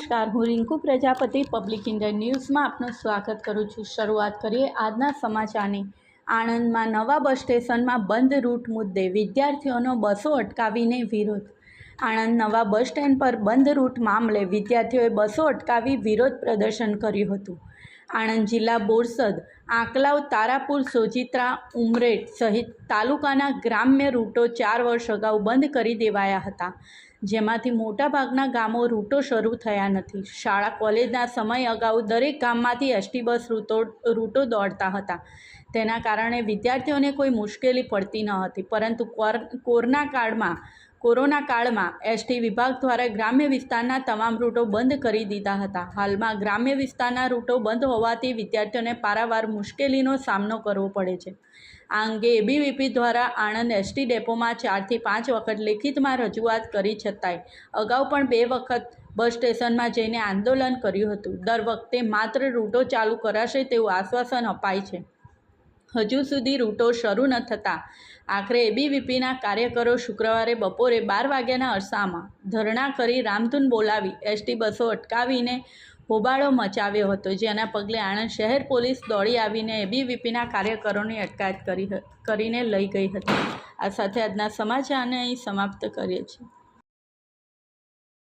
નમસ્કાર, હું Rinku Prajapati public India ન્યૂઝમાં આપનું સ્વાગત કરું છું। શરૂઆત કરીએ આજના સમાચારની। આણંદમાં નવા બસ સ્ટેશનમાં બંધ રૂટ મુદ્દે વિદ્યાર્થીઓનો બસો અટકાવીને વિરોધ। આણંદ નવા બસ સ્ટેન્ડ પર બંધ રૂટ મામલે વિદ્યાર્થીઓએ બસો અટકાવી વિરોધ પ્રદર્શન કર્યું હતું। આણંદ જિલ્લા બોરસદ, આંકલાવ, તારાપુર, સોજિત્રા, ઉમરેઠ સહિત તાલુકાના ગ્રામ્ય રૂટો 4 વર્ષ અગાઉ બંધ કરી દેવાયા હતા, જેમાંથી મોટાભાગના ગામો રૂટો શરૂ થયા નથી। શાળા કોલેજના સમય અગાઉ દરેક ગામમાંથી એસટી બસ રૂટો દોડતા હતા, તેના કારણે વિદ્યાર્થીઓને કોઈ મુશ્કેલી પડતી ન હતી, પરંતુ કોરોના કાળમાં એસટી વિભાગ દ્વારા ગ્રામ્ય વિસ્તારના તમામ રૂટો બંધ કરી દીધા હતા। હાલમાં ગ્રામ્ય વિસ્તારના રૂટો બંધ હોવાથી વિદ્યાર્થીઓને પારાવાર મુશ્કેલીનો સામનો કરવો પડે છે। આ અંગે એબીવીપી દ્વારા આણંદ એસટી ડેપોમાં 4 થી 5 વખત લેખિતમાં રજૂઆત કરી છતાંય અગાઉ પણ 2 વખત બસ સ્ટેશનમાં જઈને આંદોલન કર્યું હતું। દર વખતે માત્ર રૂટો ચાલુ કરાશે તેવું આશ્વાસન અપાય છે, હજુ સુધી રૂટો શરૂ ન થતાં આખરે એબીવીપીના કાર્યકરો શુક્રવારે બપોરે 12 વાગ્યાના અરસામાં ધરણા કરી રામધૂન બોલાવી એસટી બસો અટકાવીને હોબાળો મચાવ્યો હતો, જેના પગલે આણંદ શહેર પોલીસ દોડી આવીને એબીવીપીના કાર્યકરોની અટકાયત કરીને લઈ ગઈ હતી। આ સાથે આજના સમાચારને અહીં સમાપ્ત કરીએ છીએ।